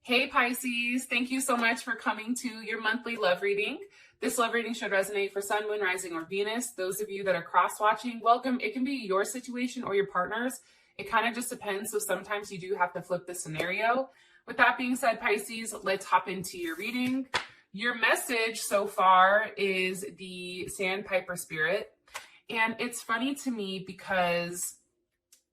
Hey Pisces, thank you so much for coming to your monthly love reading. This love reading should resonate for Sun, Moon, Rising, or Venus. Those of you that are cross-watching, welcome. It can be your situation or your partner's. It kind of just depends, so sometimes you do have to flip the scenario. With that being said, Pisces, let's hop into your reading. Your message so far is the Sandpiper Spirit, and it's funny to me because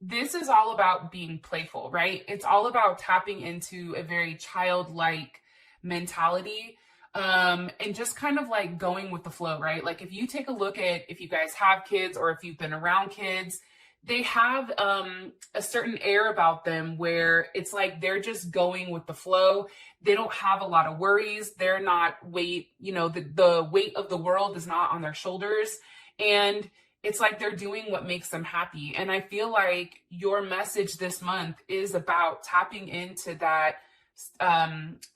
this is all about being playful, right? It's all about tapping into a very childlike mentality and just kind of like going with the flow, right? Like if you take a look at if you guys have kids or if you've been around kids, they have a certain air about them where it's like they're just going with the flow. They don't have a lot of worries. They're not the weight of the world is not on their shoulders. And it's like they're doing what makes them happy. And I feel like your message this month is about tapping into that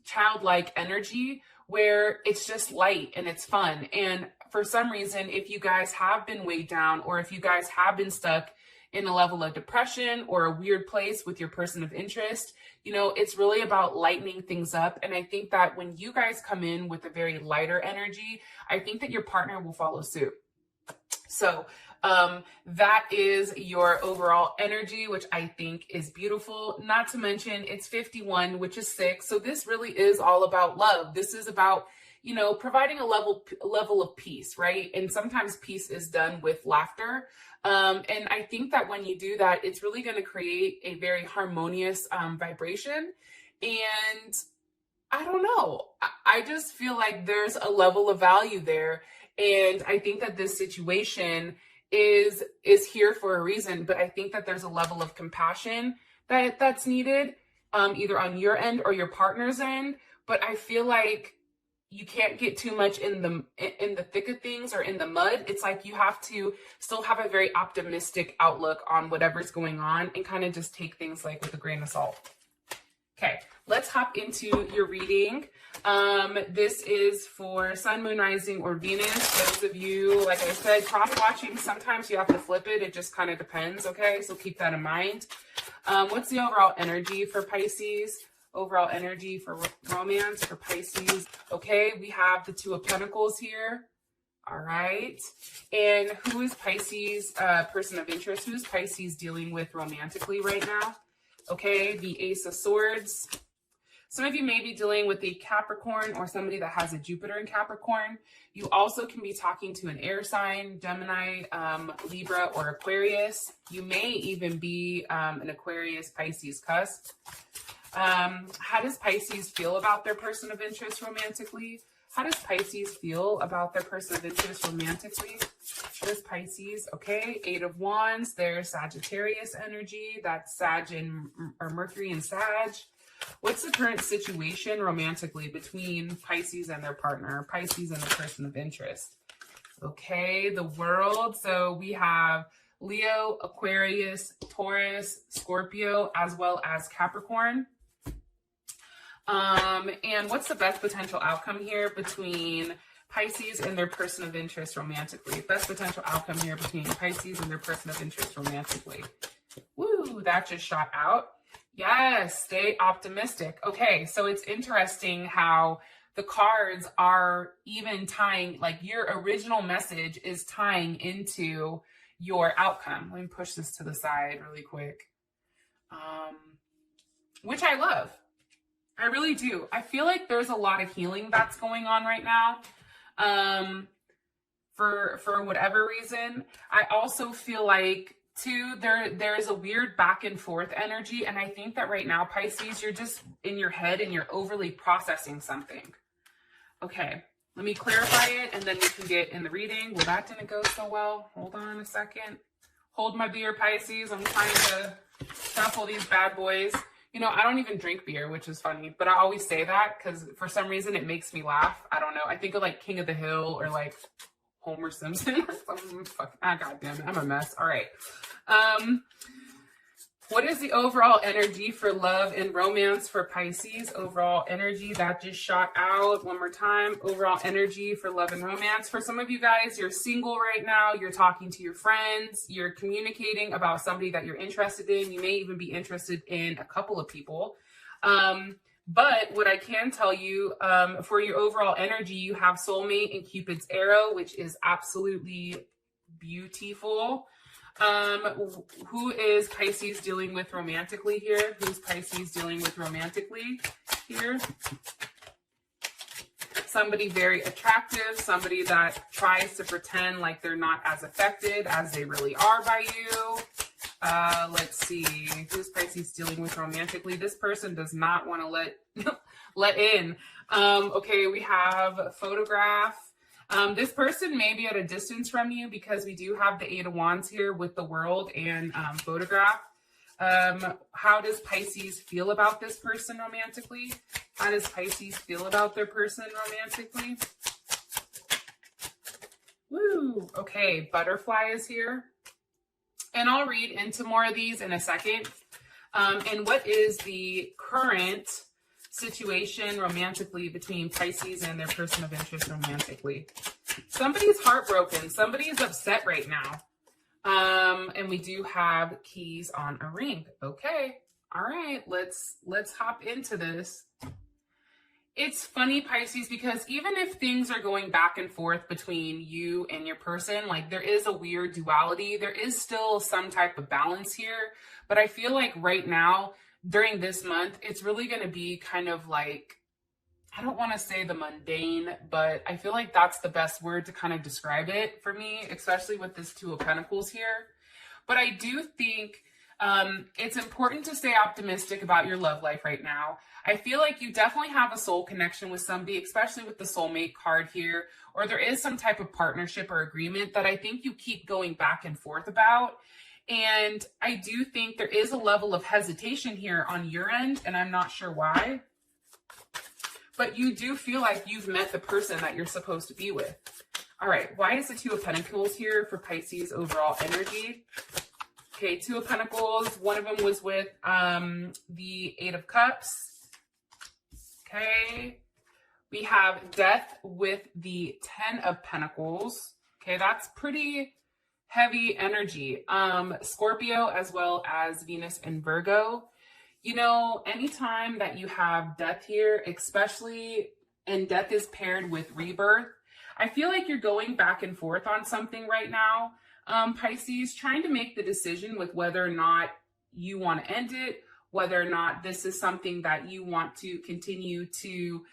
childlike energy where it's just light and it's fun. And for some reason, if you guys have been weighed down or if you guys have been stuck in a level of depression or a weird place with your person of interest, it's really about lightening things up. And I think that when you guys come in with a very lighter energy, I think that your partner will follow suit. So that is your overall energy, which I think is beautiful. Not to mention it's 51, which is 6. So this really is all about love. This is about, providing a level of peace, right? And sometimes peace is done with laughter. And I think that when you do that, it's really going to create a very harmonious vibration. And I don't know. I just feel like there's a level of value there. And I think that this situation is here for a reason, but I think that there's a level of compassion that's needed, either on your end or your partner's end. But I feel like you can't get too much in the thick of things or in the mud. It's like you have to still have a very optimistic outlook on whatever's going on and kind of just take things like with a grain of salt. Okay, let's hop into your reading. This is for Sun, Moon, Rising, or Venus. Those of you, like I said, cross-watching, sometimes you have to flip it. It just kind of depends, okay? So keep that in mind. What's the overall energy for Pisces? Overall energy for romance for Pisces. Okay, we have the Two of Pentacles here. All right. And who is Pisces' person of interest? Who's Pisces dealing with romantically right now? Okay, the Ace of Swords. Some of you may be dealing with a Capricorn or somebody that has a Jupiter in Capricorn. You also can be talking to an air sign, Gemini, Libra, or Aquarius. You may even be an Aquarius Pisces cusp. How does Pisces feel about their person of interest romantically? How does Pisces feel about their person of interest romantically? This Pisces, okay, 8 of Wands, there's Sagittarius energy, that's Sag or Mercury and Sag. What's the current situation romantically between Pisces and their partner, Pisces and the person of interest? Okay, the World, so we have Leo, Aquarius, Taurus, Scorpio, as well as Capricorn. And what's the best potential outcome here between Pisces and their person of interest romantically? Best potential outcome here between Pisces and their person of interest romantically. Woo, that just shot out. Yes, stay optimistic. Okay, so it's interesting how the cards are even tying, like your original message is tying into your outcome. Let me push this to the side really quick. Which I love. I really do. I feel like there's a lot of healing that's going on right now. For whatever reason. I also feel like too, there's a weird back and forth energy. And I think that right now, Pisces, you're just in your head and you're overly processing something. Okay, let me clarify it and then we can get in the reading. Well, that didn't go so well. Hold on a second. Hold my beer, Pisces. I'm trying to shuffle these bad boys. I don't even drink beer, which is funny, but I always say that because for some reason it makes me laugh. I don't know. I think of like King of the Hill or like Homer Simpson or something. God damn it. I'm a mess. All right. What is the overall energy for love and romance for Pisces? Overall energy, that just shot out. One more time. Overall energy for love and romance. For some of you guys, you're single right now. You're talking to your friends. You're communicating about somebody that you're interested in. You may even be interested in a couple of people. But what I can tell you, for your overall energy, you have soulmate and Cupid's arrow, which is absolutely beautiful. Who is Pisces dealing with romantically here? Who's Pisces dealing with romantically here? Somebody very attractive, somebody that tries to pretend like they're not as affected as they really are by you. Let's see, who's Pisces dealing with romantically? This person does not want to let in. Okay, we have photograph. This person may be at a distance from you because we do have the 8 of Wands here with the world and photograph. How does Pisces feel about this person romantically? How does Pisces feel about their person romantically? Woo! Okay, butterfly is here. And I'll read into more of these in a second. And what is the current situation romantically between Pisces and their person of interest romantically? Somebody's heartbroken. Somebody's upset right now. And we do have keys on a ring. Okay. All right. Let's hop into this. It's funny, Pisces, because even if things are going back and forth between you and your person, like there is a weird duality, there is still some type of balance here. But I feel like right now, during this month, it's really going to be kind of like, I don't want to say the mundane, but I feel like that's the best word to kind of describe it for me, especially with this 2 of Pentacles here. But I do think it's important to stay optimistic about your love life right now. I feel like you definitely have a soul connection with somebody, especially with the soulmate card here, or there is some type of partnership or agreement that I think you keep going back and forth about. And I do think there is a level of hesitation here on your end, and I'm not sure why. But you do feel like you've met the person that you're supposed to be with. All right, why is the 2 of Pentacles here for Pisces overall energy? Okay, 2 of Pentacles. One of them was with the 8 of Cups. Okay. We have Death with the 10 of Pentacles. Okay, that's pretty heavy energy. Scorpio as well as Venus and Virgo. You know, anytime that you have death here, especially, and death is paired with rebirth, I feel like you're going back and forth on something right now. Pisces, trying to make the decision with whether or not you want to end it, whether or not this is something that you want to continue to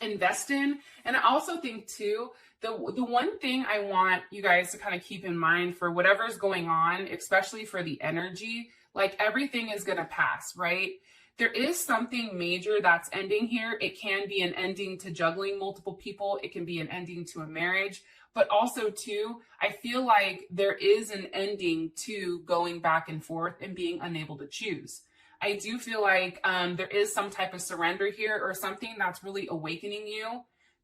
invest in. And I also think too, the one thing I want you guys to kind of keep in mind for whatever's going on, especially for the energy, like everything is going to pass, right? There is something major that's ending here. It can be an ending to juggling multiple people. It can be an ending to a marriage. But also, too, I feel like there is an ending to going back and forth and being unable to choose. I do feel like there is some type of surrender here or something that's really awakening you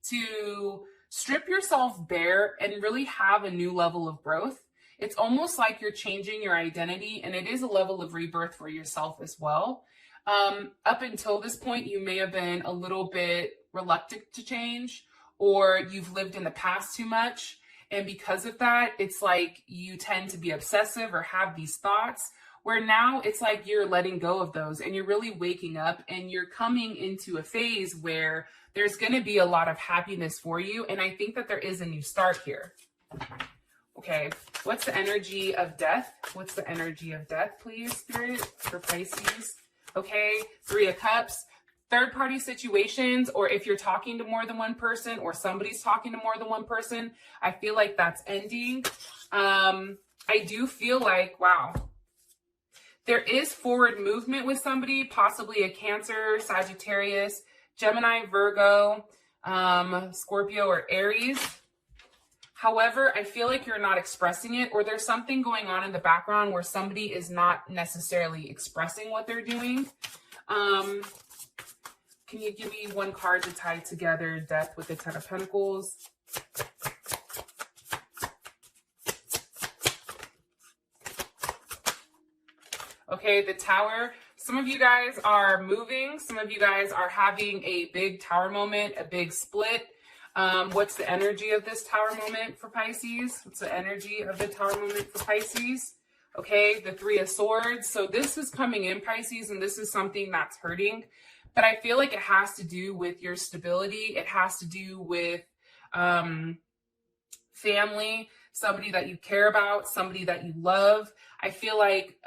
to strip yourself bare and really have a new level of growth. It's almost like you're changing your identity, and it is a level of rebirth for yourself as well. Up until this point, you may have been a little bit reluctant to change, or you've lived in the past too much. And because of that, it's like you tend to be obsessive or have these thoughts where now it's like you're letting go of those and you're really waking up and you're coming into a phase where there's going to be a lot of happiness for you. And I think that there is a new start here. Okay, what's the energy of death? What's the energy of death, please, Spirit, for Pisces? Okay, 3 of Cups. Third-party situations, or if you're talking to more than one person or somebody's talking to more than one person, I feel like that's ending. I do feel like, wow, there is forward movement with somebody, possibly a Cancer, Sagittarius, Gemini, Virgo, Scorpio, or Aries. However, I feel like you're not expressing it, or there's something going on in the background where somebody is not necessarily expressing what they're doing. Can you give me one card to tie together death with the 10 of Pentacles? Okay, the Tower. Some of you guys are moving. Some of you guys are having a big Tower moment, a big split. What's the energy of this Tower moment for Pisces? What's the energy of the Tower moment for Pisces? Okay, the Three of Swords. So this is coming in, Pisces, and this is something that's hurting. But I feel like it has to do with your stability. It has to do with family, somebody that you care about, somebody that you love. I feel like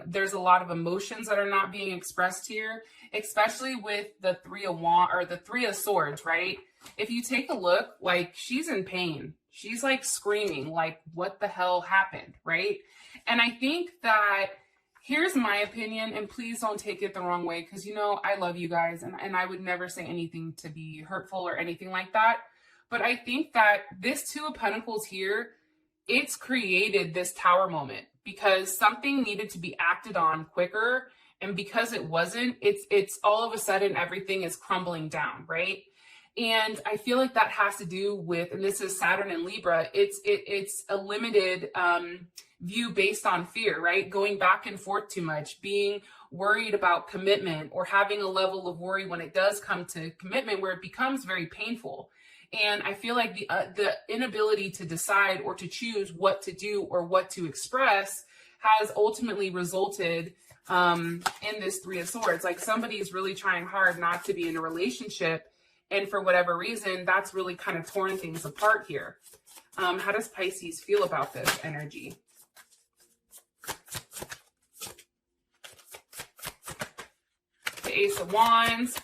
there's a lot of emotions that are not being expressed here, especially with the Three of Wands or the Three of Swords, right? If you take a look, like, she's in pain. She's like screaming, like, what the hell happened, right? And I think that, here's my opinion, and please don't take it the wrong way, because, you know, I love you guys, and I would never say anything to be hurtful or anything like that. But I think that this Two of Pentacles here, it's created this Tower moment because something needed to be acted on quicker. And because it wasn't, it's all of a sudden everything is crumbling down, right? And I feel like that has to do with, and this is Saturn and Libra, it's a limited view based on fear, right? Going back and forth too much, being worried about commitment, or having a level of worry when it does come to commitment where it becomes very painful. And I feel like the inability to decide or to choose what to do or what to express has ultimately resulted in this Three of Swords. Like, somebody's really trying hard not to be in a relationship, and for whatever reason, that's really kind of torn things apart here. How does Pisces feel about this energy? The Ace of Wands,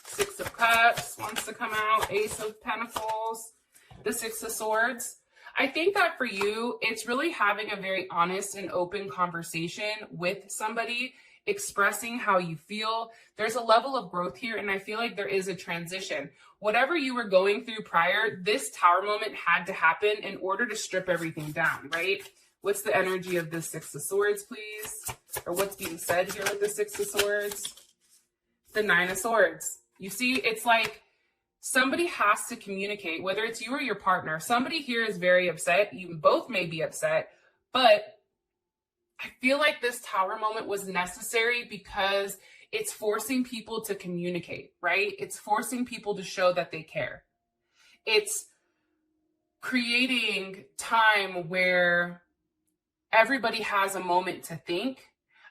Six of Cups wants to come out, Ace of Pentacles, the Six of Swords. I think that for you, it's really having a very honest and open conversation with somebody, expressing how you feel. There's a level of growth here, and I feel like there is a transition. Whatever you were going through prior, this Tower moment had to happen in order to strip everything down, right? What's the energy of the Six of Swords, please? Or what's being said here with the Six of Swords? The Nine of Swords. You see, it's like somebody has to communicate, whether it's you or your partner. Somebody here is very upset. You both may be upset, but I feel like this Tower moment was necessary because it's forcing people to communicate, right? It's forcing people to show that they care. It's creating time where everybody has a moment to think.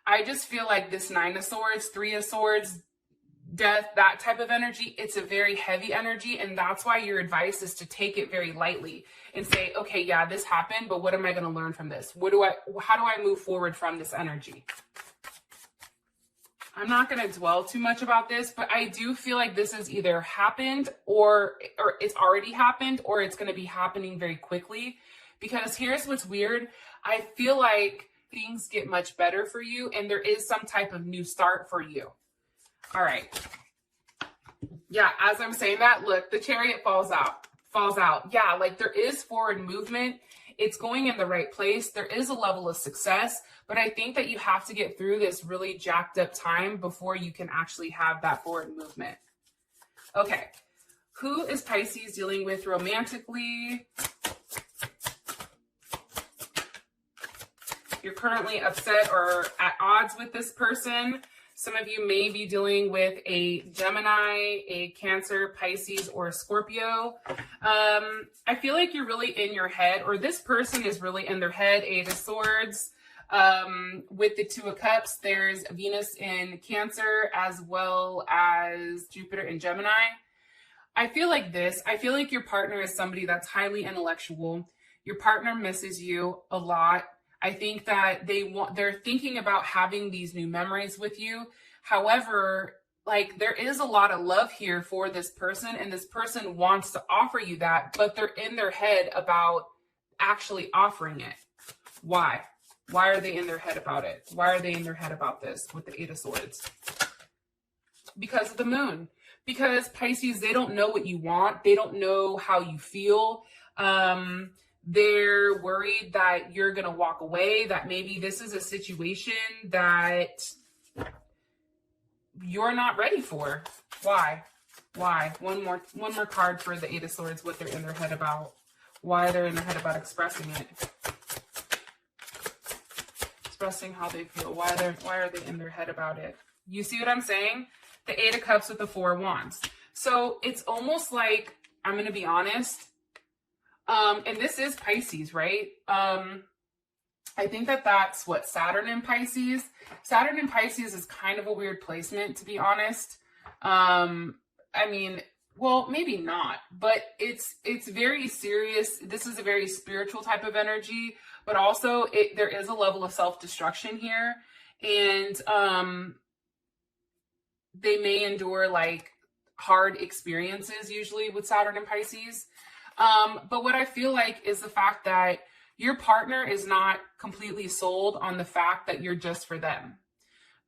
I just feel like this Nine of Swords, Three of Swords, Death, that type of energy, it's a very heavy energy, and that's why your advice is to take it very lightly and say, okay, yeah, this happened, but what am I going to learn from this? How do I move forward from this energy? I'm not going to dwell too much about this, but I do feel like this has either happened or it's already happened, or it's going to be happening very quickly. Because here's what's weird. I feel like things get much better for you, and there is some type of new start for you. All right. Yeah, as I'm saying that, look, the Chariot falls out. Yeah, like, there is forward movement. It's going in the right place. There is a level of success, but I think that you have to get through this really jacked up time before you can actually have that forward movement. Okay. Who is Pisces dealing with romantically? You're currently upset or at odds with this person. Some of you may be dealing with a Gemini, a Cancer, Pisces, or a Scorpio. I feel like you're really in your head, or this person is really in their head. Eight of Swords. With the Two of Cups, there's Venus in Cancer as well as Jupiter in Gemini. I feel like your partner is somebody that's highly intellectual. Your partner misses you a lot. I think that they're thinking about having these new memories with you. However, like, there is a lot of love here for this person, and this person wants to offer you that, but they're in their head about actually offering it. Why? Why are they in their head about it? Why are they in their head about this with the Eight of Swords? Because of the moon. Because Pisces, they don't know what you want. They don't know how you feel. They're worried that you're going to walk away, that maybe this is a situation that you're not ready for. Why? One more card for the Eight of Swords, what they're in their head about. Why they're in their head about expressing it. Expressing how they feel. Why are they in their head about it? You see what I'm saying? The Eight of Cups with the Four of Wands. So it's almost like, I'm going to be honest, and this is Pisces, right? I think that that's what Saturn in Pisces. Saturn in Pisces is kind of a weird placement, to be honest. I mean, well, maybe not, but it's very serious. This is a very spiritual type of energy, but also there is a level of self-destruction here, and they may endure like hard experiences usually with Saturn and Pisces. But what I feel like is the fact that your partner is not completely sold on the fact that you're just for them.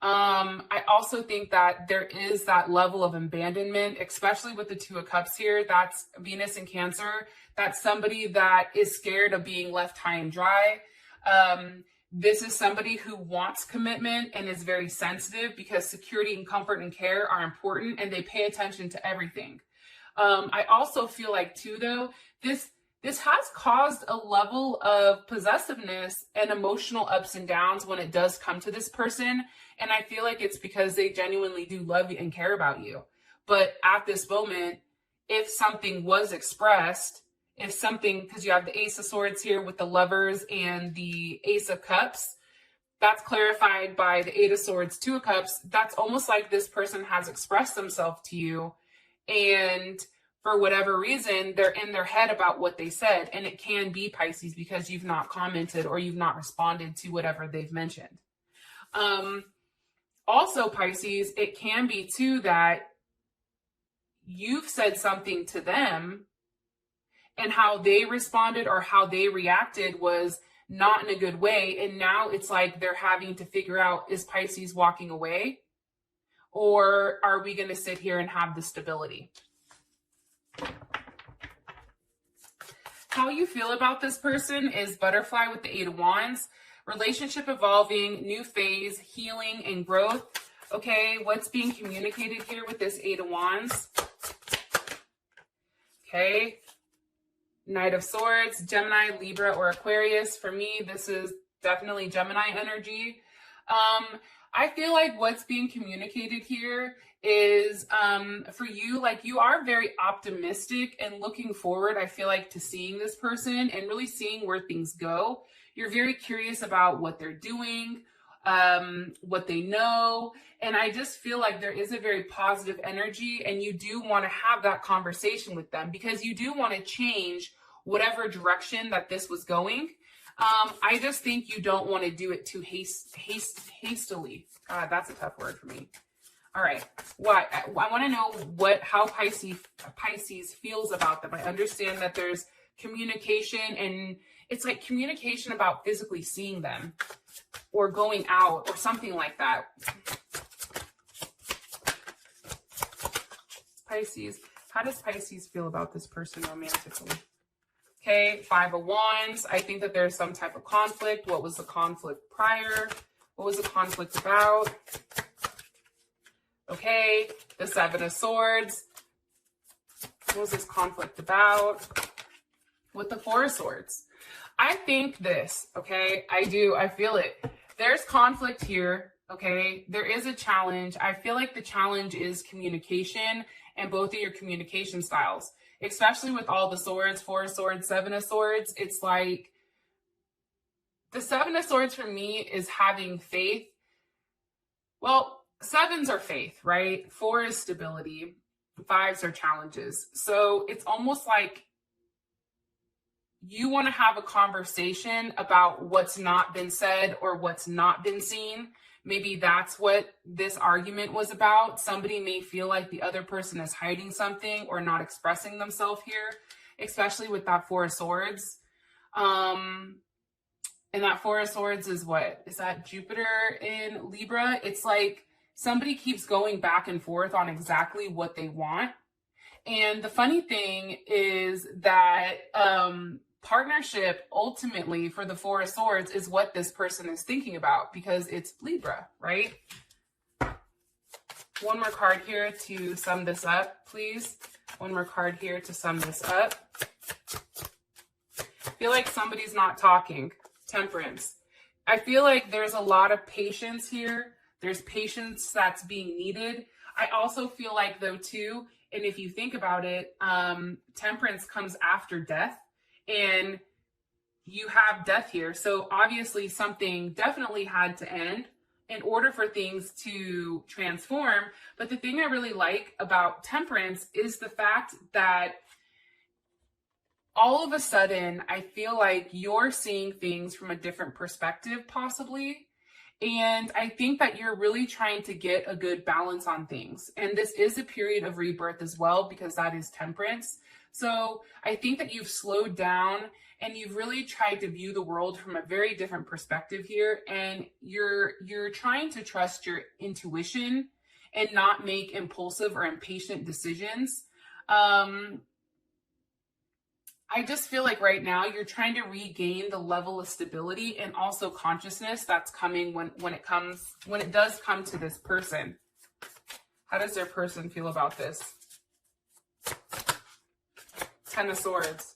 I also think that there is that level of abandonment, especially with the Two of Cups here. That's Venus in Cancer. That's somebody that is scared of being left high and dry. This is somebody who wants commitment and is very sensitive because security and comfort and care are important, and they pay attention to everything. I also feel like too, though, this has caused a level of possessiveness and emotional ups and downs when it does come to this person. And I feel like it's because they genuinely do love you and care about you. But at this moment, if something was expressed, if something, because you have the Ace of Swords here with the Lovers and the Ace of Cups, that's clarified by the Eight of Swords, Two of Cups. That's almost like this person has expressed themselves to you, and for whatever reason, they're in their head about what they said. And it can be Pisces because you've not commented or you've not responded to whatever they've mentioned. Also, Pisces, it can be too that you've said something to them and how they responded or how they reacted was not in a good way. And now it's like they're having to figure out, is Pisces walking away? Or are we going to sit here and have the stability? How you feel about this person is Butterfly with the Eight of Wands. Relationship evolving, new phase, healing, and growth. Okay, what's being communicated here with this Eight of Wands? Okay, Knight of Swords, Gemini, Libra, or Aquarius. For me, this is definitely Gemini energy. I feel like what's being communicated here is for you, like you are very optimistic and looking forward, I feel like, to seeing this person and really seeing where things go. You're very curious about what they're doing, what they know. And I just feel like there is a very positive energy, and you do want to have that conversation with them because you do want to change whatever direction that this was going. I just think you don't want to do it too hastily. God, that's a tough word for me. All right. What I want to know how Pisces feels about them. I understand that there's communication, and it's like communication about physically seeing them or going out or something like that. Pisces, how does Pisces feel about this person romantically? Okay, Five of Wands. I think that there's some type of conflict. What was the conflict prior? What was the conflict about? Okay, the Seven of Swords. What was this conflict about? With the Four of Swords. I think this, okay, I feel it. There's conflict here, okay? There is a challenge. I feel like the challenge is communication and both of your communication styles, especially with all the swords, Four of Swords, Seven of Swords. It's like the Seven of Swords for me is having faith. Well, sevens are faith, right? Four is stability. Fives are challenges. So it's almost like you want to have a conversation about what's not been said or what's not been seen. Maybe that's what this argument was about. Somebody may feel like the other person is hiding something or not expressing themselves here, especially with that Four of Swords. And that Four of Swords is what? Is that Jupiter in Libra? It's like somebody keeps going back and forth on exactly what they want. And the funny thing is that partnership ultimately for the Four of Swords is what this person is thinking about because it's Libra, right? One more card here to sum this up, please. One more card here to sum this up. I feel like somebody's not talking. Temperance. I feel like there's a lot of patience here. There's patience that's being needed. I also feel like, though, too, and if you think about it, temperance comes after death. And you have death here. So obviously something definitely had to end in order for things to transform. But the thing I really like about Temperance is the fact that all of a sudden, I feel like you're seeing things from a different perspective, possibly. And I think that you're really trying to get a good balance on things. And this is a period of rebirth as well, because that is Temperance. So I think that you've slowed down and you've really tried to view the world from a very different perspective here. And you're trying to trust your intuition and not make impulsive or impatient decisions. I just feel like right now you're trying to regain the level of stability and also consciousness that's coming when it does come to this person. How does their person feel about this? 10 of Swords,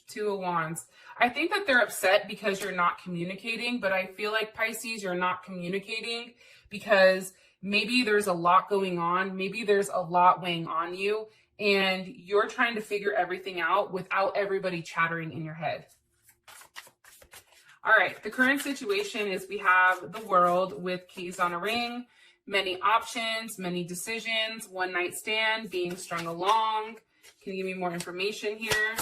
2 of Wands. I think that they're upset because you're not communicating, but I feel like, Pisces, you're not communicating because maybe there's a lot going on. Maybe there's a lot weighing on you, and you're trying to figure everything out without everybody chattering in your head. All right, the current situation is we have the World with keys on a ring, many options, many decisions, one night stand, being strung along. Can you give me more information here?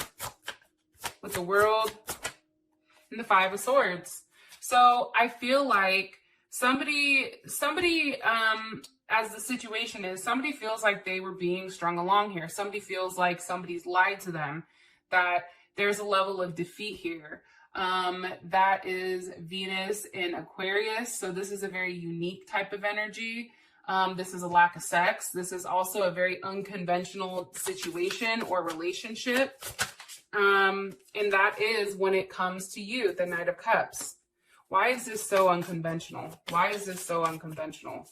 With the World and the 5 of Swords. So I feel like somebody, as the situation is, somebody feels like they were being strung along here. Somebody feels like somebody's lied to them, that there's a level of defeat here. That is Venus in Aquarius. So this is a very unique type of energy. This is a lack of sex. This is also a very unconventional situation or relationship. And that is when it comes to you, the Knight of Cups. Why is this so unconventional? Why is this so unconventional?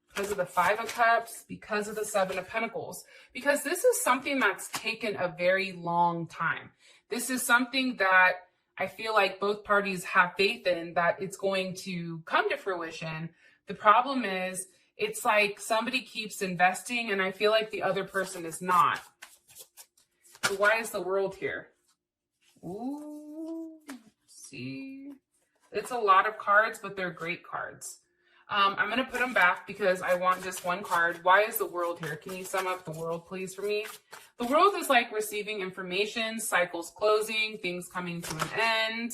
Because of the 5 of Cups, because of the 7 of Pentacles, because this is something that's taken a very long time. This is something that I feel like both parties have faith in, that it's going to come to fruition. The problem is, it's like somebody keeps investing and I feel like the other person is not. So why is the World here? Ooh, see, it's a lot of cards, but they're great cards. I'm going to put them back because I want just one card. Why is the World here? Can you sum up the World, please, for me? The World is like receiving information, cycles closing, things coming to an end.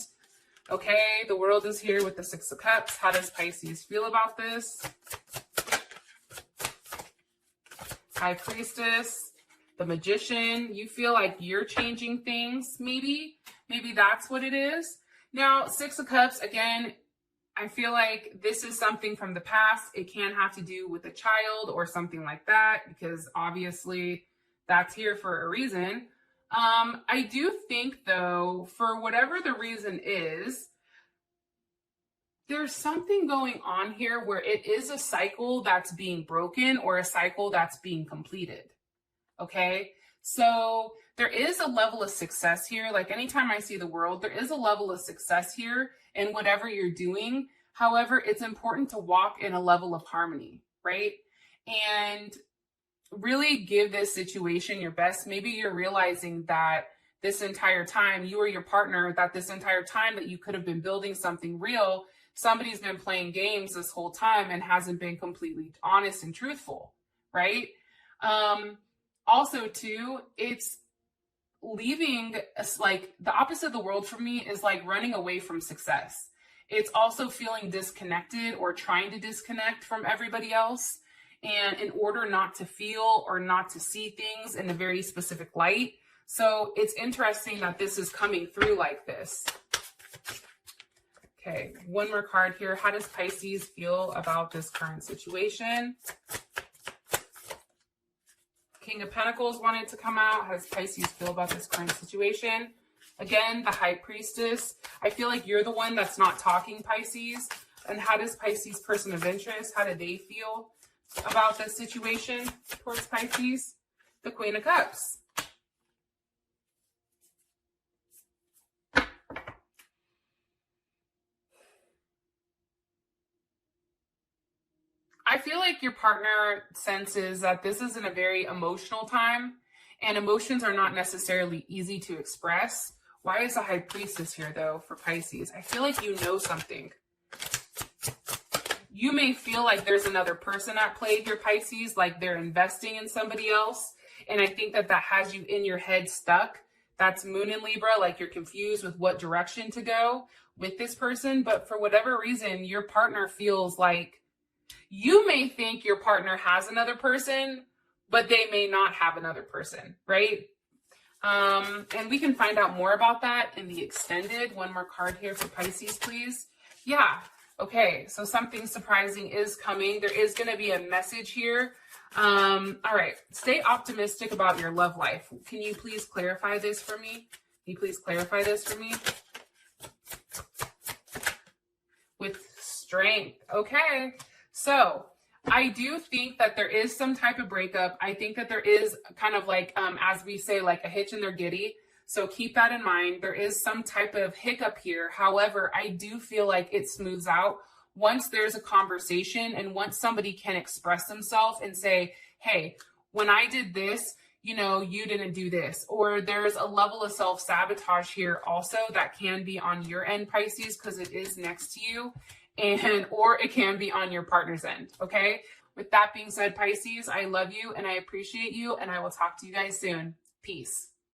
Okay, the World is here with the 6 of Cups. How does Pisces feel about this? High Priestess, the Magician. You feel like you're changing things, maybe. Maybe that's what it is. Now, 6 of Cups, again, I feel like this is something from the past. It can have to do with a child or something like that, because obviously that's here for a reason. I do think, though, for whatever the reason is, there's something going on here where it is a cycle that's being broken or a cycle that's being completed. Okay? So there is a level of success here. Like anytime I see the World, there is a level of success here in whatever you're doing. However, it's important to walk in a level of harmony, right? And really give this situation your best. Maybe you're realizing that this entire time, you or your partner, that this entire time that you could have been building something real, somebody's been playing games this whole time and hasn't been completely honest and truthful, right? Also, too, it's leaving us, like the opposite of the World for me is like running away from success. It's also feeling disconnected or trying to disconnect from everybody else. And in order not to feel or not to see things in a very specific light. So it's interesting that this is coming through like this. Okay, one more card here. How does Pisces feel about this current situation? King of Pentacles wanted to come out. How does Pisces feel about this current situation? Again, the High Priestess. I feel like you're the one that's not talking, Pisces. And how does Pisces person of interest, how do they feel about this situation towards Pisces? The Queen of Cups. I feel like your partner senses that this is in a very emotional time, and emotions are not necessarily easy to express Why is the High Priestess here, though, for Pisces? I feel like you know something. You may feel like there's another person at play here, Pisces, like they're investing in somebody else. And I think that that has you in your head stuck. That's Moon in Libra, like you're confused with what direction to go with this person. But for whatever reason, your partner feels like you may think your partner has another person, but they may not have another person, right? And we can find out more about that in the extended. One more card here for Pisces, please. Yeah. Okay. So something surprising is coming. There is going to be a message here. All right. Stay optimistic about your love life. Can you please clarify this for me? Can you please clarify this for me? With strength. Okay. So I do think that there is some type of breakup. I think that there is kind of like, as we say, like a hitch in their giddy. So keep that in mind. There is some type of hiccup here. However, I do feel like it smooths out once there's a conversation and once somebody can express themselves and say, hey, when I did this, you know, you didn't do this. Or there's a level of self-sabotage here also that can be on your end, Pisces, because it is next to you. Or it can be on your partner's end, okay? With that being said, Pisces, I love you and I appreciate you, and I will talk to you guys soon. Peace.